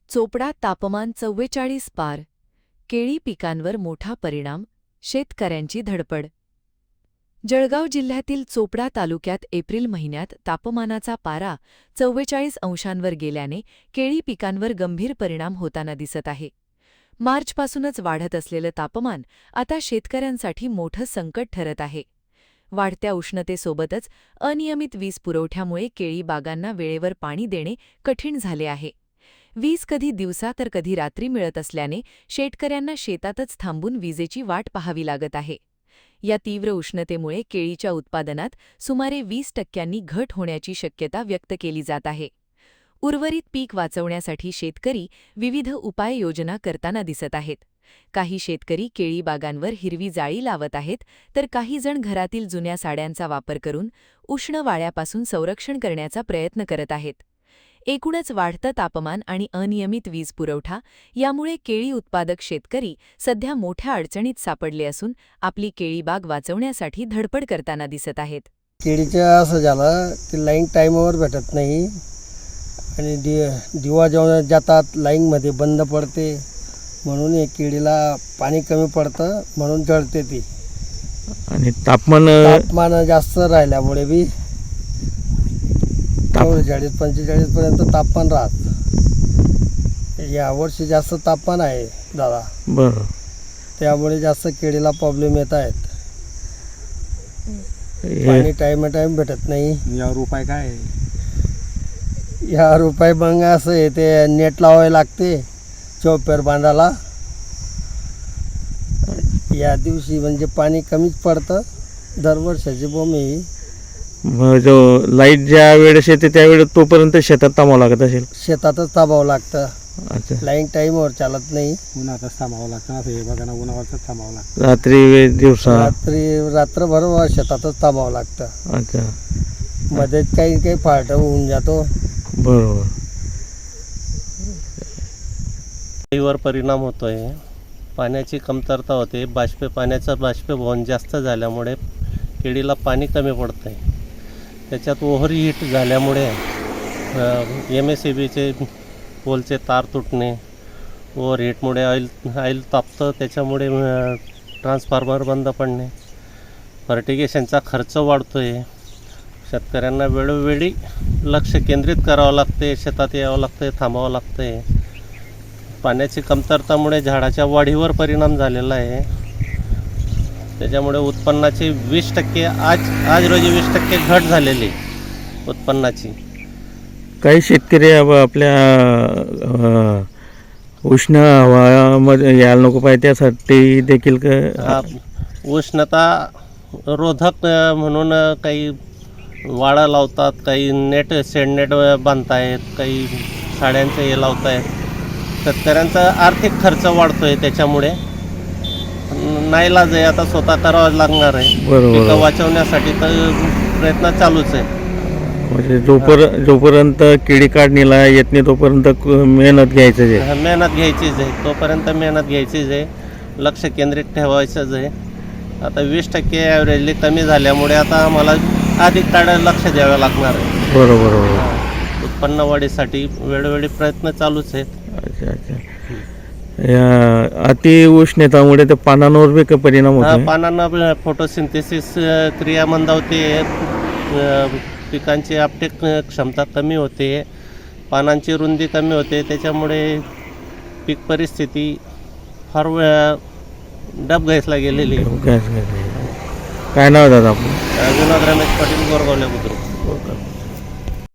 चोपडा तापमान 44 पार. केळी पिकांवर मोठा परिणाम, शेतकऱ्यांची धडपड. जळगाव जिल्ह्यातील चोपडा तालुक्यात एप्रिल महिन्यात तापमानाचा पारा 44 अंशांवर गेल्याने केळी पिकांवर गंभीर परिणाम होताना दिसत आहे. मार्चपासूनच वाढत असलेलं तापमान आता शेतकऱ्यांसाठी मोठं संकट ठरत आहे. वाढत्या उष्णतेसोबतच अनियमित वीज पुरवठ्यामुळे केळी बागांना वेळेवर पाणी देणे कठीण झाले आहे. वीज कधी दिवसा तर कधी रात्री मिळत असल्याने शेतकऱ्यांना शेतातच थांबून विजेची वाट पाहावी लागत आहे. या तीव्र उष्णतेमुळे केळीच्या उत्पादनात सुमारे 20% घट होण्याची शक्यता व्यक्त केली जात आहे. उर्वरित पीक वाचवण्यासाठी शेतकरी विविध उपाययोजना करताना दिसत आहेत. काही शेतकरी केळी बागांवर हिरवी जाळी लावत आहेत, तर काही जण घरातील जुन्या साड्यांचा वापर करून उष्ण वाळ्यापासून संरक्षण करण्याचा प्रयत्न करत आहेत. एकूणच वाढतं तापमान आणि अनियमित वीज पुरवठा यामुळे केळी उत्पादक शेतकरी सध्या मोठ्या अडचणीत सापडले असून आपली केळी बाग वाचवण्यासाठी धडपड करताना दिसत आहेत. केळीचं असं झालं की लाईन टाईमवर भेटत नाही आणि दिवा जेव्हा जातात लाईनमध्ये बंद पडते, म्हणून हे केळीला पाणी कमी पडतं म्हणून जळते ती. आणि तापमान जास्त राहिल्यामुळे बी 40-45 पर्यंत तापमान राहत. यावर्षी जास्त तापमान आहे दादा, बरं, त्यामुळे जास्त केळीला प्रॉब्लेम येत आहेत. पाणी टाईम भेटत नाही. यावर उपाय काय आहे? यावर उपाय मग असं आहे, ते नेट लावावे लागते चौपेर बांधायला. या दिवशी म्हणजे पाणी कमीच पडतं. दरवर्षाची बोंब ही. जो लाईट ज्या वेळेस येते त्यावेळेस तोपर्यंत शेतात थांबावं लागत असेल. शेतातच थांबावं लागतं. अच्छा, लाईन टाईमवर चालत नाही. उन्हातच थांबावं लागतं ना, हे बघा ना, उन्हावरच थांबावं लागतं. रात्री दिवसा रात्रभर शेतातच थांबावं लागतं. अच्छा, मध्येच काही फाट होऊन जातो. बरोबर. केळीवर परिणाम होतोय. पाण्याची कमतरता होते. पाण्याचं बाष्पीभवन जास्त झाल्यामुळे केळीला पाणी कमी पडतंय. त्याच्यात ओव्हर हीट झाल्यामुळे MSEBचे पोलचे तार तुटणे, ओव्हर हीटमुळे ऑइल तापतं, त्याच्यामुळे ट्रान्सफॉर्मर बंद पडणे, फर्टिगेशनचा खर्च वाढतोय. शेतकऱ्यांना वेळोवेळी लक्ष केंद्रित करावं लागते, शेतात यावं लागतं, थांबावं लागतंय. पाण्याची कमतरतामुळे झाडाच्या वाढीवर परिणाम झालेला आहे. त्याच्यामुळे उत्पन्नाची 20% आज रोजी 20% घट झालेली उत्पन्नाची. काही शेतकरी आपल्या उष्ण हवामध्ये यायला नको पाहिजे त्यासाठी देखील उष्णता रोधक म्हणून काही वाळा लावतात, काही शेडनेट बांधतायत, काही साड्यांचे हे लावतायत. शेतकऱ्यांचा आर्थिक खर्च वाढतोय. त्याच्यामुळे नाईलाज आहे, आता स्वतः करावं लागणार आहे. पिकं वाचवण्यासाठी तर प्रयत्न चालूच आहे. म्हणजे जोपर्यंत केळी काढणीला येत नाही तोपर्यंत मेहनत घ्यायचीच आहे. तोपर्यंत मेहनत घ्यायचीच आहे. लक्ष केंद्रित ठेवायचंच आहे. आता 20% ॲव्हरेजली कमी झाल्यामुळे आता आम्हाला अधिक लक्ष द्यावं लागणार आहे. बरोबर. उत्पन्न वाढीसाठी वेळोवेळी प्रयत्न चालूच आहेत. अच्छा. अति उष्णतेमुळे ते पानांवर बी परिणाम होतो. पानांना फोटोसिंथेसिस क्रिया मंदावते, पिकांची आपटेक क्षमता कमी होते, पानांची रुंदी कमी होते. त्याच्यामुळे पीक परिस्थिती फार डबघाईसला गेलेली. काय नाव दादा आपलं? विनोद रमेश पाटील, गोरगावले बुद्रुक.